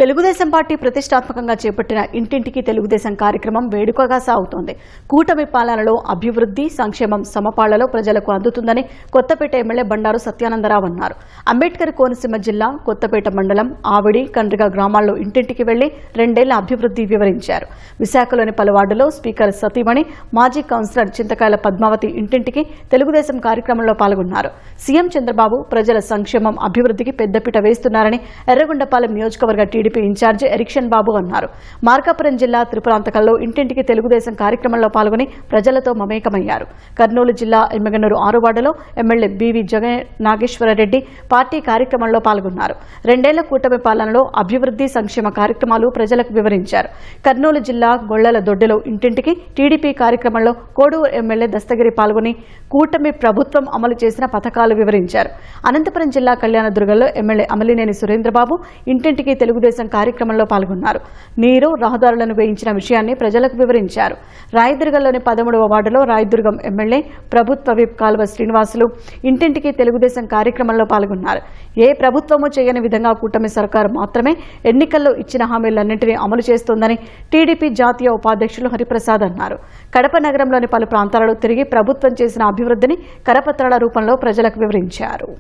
Telugu Desam party ప్రతిష్టాత్మకంగా చేపట్టిన ఇంటింటికి తెలుగుదేశం కార్యక్రమం వేడుకగా సాగుతోంది. కూటమి పాలనలో అభివృద్ధి, సంక్షేమం సమపాళ్లలో ప్రజలకు అందుతుందని కొత్తపేట ఎమ్మెల్యే బండారు సత్యానందరావు అన్నారు. అంబేద్కర్ కోనసీమ జిల్లా కొత్తపేట మండలం ఆవిడి, కండ్రిగ గ్రామాల్లో ఇంటింటికి వెళ్లి 2 ఏళ్ల అభివృద్ధి వివరించారు. విశాఖలోని పలు వార్డులో స్పీకర్ సతీమణి, మాజీ కౌన్సిలర్ చింతకాయల పద్మావతి ఇంటింటికి తెలుగుదేశం కార్యక్రమంలో పాల్గొన్నారు. సీఎం చంద్రబాబు ప్రజల సంక్షేమం, అభివృద్ధికి పెద్దపీట వేస్తున్నారని ఎర్రగొండపాలెం నియోజకవర్గ టీడీపీ ఇన్ఛార్జి ఎరిక్షన్ బాబు అన్నారు. మార్కాపురం జిల్లా త్రిపురాంతకంలో ఇంటింటికి తెలుగుదేశం కార్యక్రమంలో పాల్గొని ప్రజలతో మమేకమయ్యారు. కర్నూలు జిల్లా ఎమ్మెగనూరు 6 వార్డులో ఎమ్మెల్యే బీవీ జగన్నాగేశ్వరరెడ్డి పార్టీ కార్యక్రమంలో పాల్గొన్నారు. 2 ఏళ్ల కూటమి పాలనలో అభివృద్ధి, సంక్షేమ కార్యక్రమాలు ప్రజలకు వివరించారు. కర్నూలు జిల్లా గొళ్లల దొడ్డిలో ఇంటింటికి టీడీపీ కార్యక్రమంలో కోడూరు ఎమ్మెల్యే దస్తగిరి పాల్గొని కూటమి ప్రభుత్వం అమలు చేసిన పథకాలు వివరించారు. అనంతపురం జిల్లా కళ్యాణదుర్గంలో ఎమ్మెల్యే అమలినేని సురేంద్రబాబు ఇంటింటికి తెలుగుదేశం కార్యక్రమంలో పాల్గొన్నారు. నీరు, రహదారులను వేయించిన విషయాన్ని ప్రజలకు వివరించారు. రాయదుర్గంలోని 13వ వార్డులో రాయదుర్గం ఎమ్మెల్యే ప్రభుత్వ విప్ కాలువ శ్రీనివాసులు ఇంటింటికి తెలుగుదేశం కార్యక్రమంలో పాల్గొన్నారు. ఏ ప్రభుత్వమూ చేయని విధంగా కూటమి సర్కారు మాత్రమే ఎన్నికల్లో ఇచ్చిన హామీలన్నింటినీ అమలు చేస్తోందని టీడీపీ జాతీయ ఉపాధ్యక్షులు హరిప్రసాద్ అన్నారు. కడప నగరంలోని పలు ప్రాంతాలలో తిరిగి ప్రభుత్వం చేసిన అభివృద్ధిని కరపత్రాల రూపంలో ప్రజలకు వివరించారు.